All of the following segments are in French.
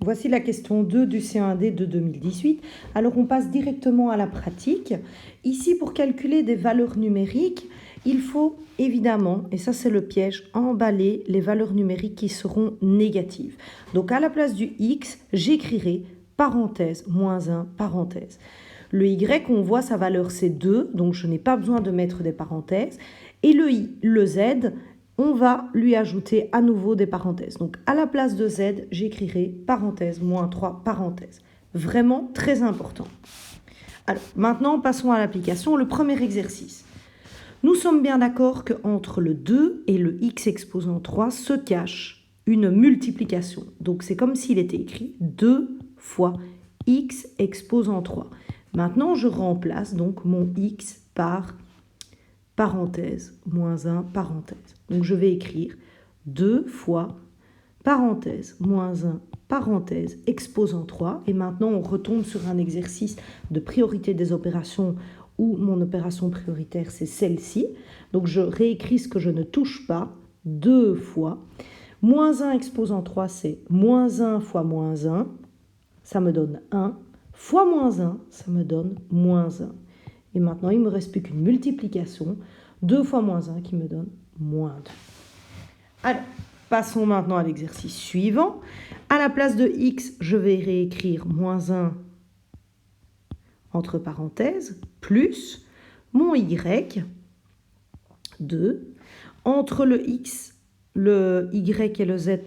Voici la question 2 du C1D de 2018. Alors on passe directement à la pratique. Ici, pour calculer des valeurs numériques, il faut évidemment, et ça c'est le piège, emballer les valeurs numériques qui seront négatives. Donc à la place du x, j'écrirai parenthèse, moins 1, parenthèse. Le y, on voit sa valeur c'est 2, donc je n'ai pas besoin de mettre des parenthèses. Et le i, le z, on va lui ajouter à nouveau des parenthèses. Donc à la place de z, j'écrirai parenthèse, moins 3, parenthèse. Vraiment très important. Alors maintenant, passons à l'application. Le premier exercice. Nous sommes bien d'accord qu'entre le 2 et le x exposant 3 se cache une multiplication. Donc c'est comme s'il était écrit 2 fois x exposant 3. Maintenant, je remplace donc mon x par parenthèse, moins 1, parenthèse. Donc je vais écrire 2 fois parenthèse, moins 1, parenthèse, exposant 3. Et maintenant, on retombe sur un exercice de priorité des opérations où mon opération prioritaire, c'est celle-ci. Donc je réécris ce que je ne touche pas, 2 fois. Moins 1 exposant 3, c'est moins 1 fois moins 1. Ça me donne 1. Fois moins 1, ça me donne moins 1. Et maintenant, il ne me reste plus qu'une multiplication. 2 fois moins 1 qui me donne moins 2. Alors, passons maintenant à l'exercice suivant. À la place de x, je vais réécrire moins 1 entre parenthèses, plus mon y, 2. Entre le x, le y et le z,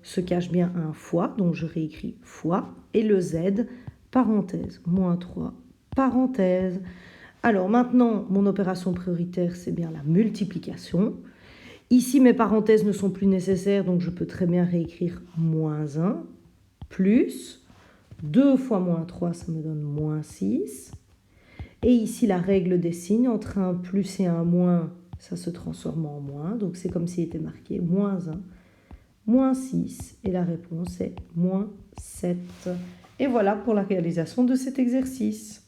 se cache bien un fois, donc je réécris fois. Et le z, parenthèse, moins 3, parenthèse. Alors maintenant, mon opération prioritaire, c'est bien la multiplication. Ici, mes parenthèses ne sont plus nécessaires, donc je peux très bien réécrire moins 1, plus 2 fois moins 3, ça me donne moins 6. Et ici, la règle des signes, entre un plus et un moins, ça se transforme en moins. Donc c'est comme s'il était marqué moins 1, moins 6. Et la réponse est moins 7. Et voilà pour la réalisation de cet exercice.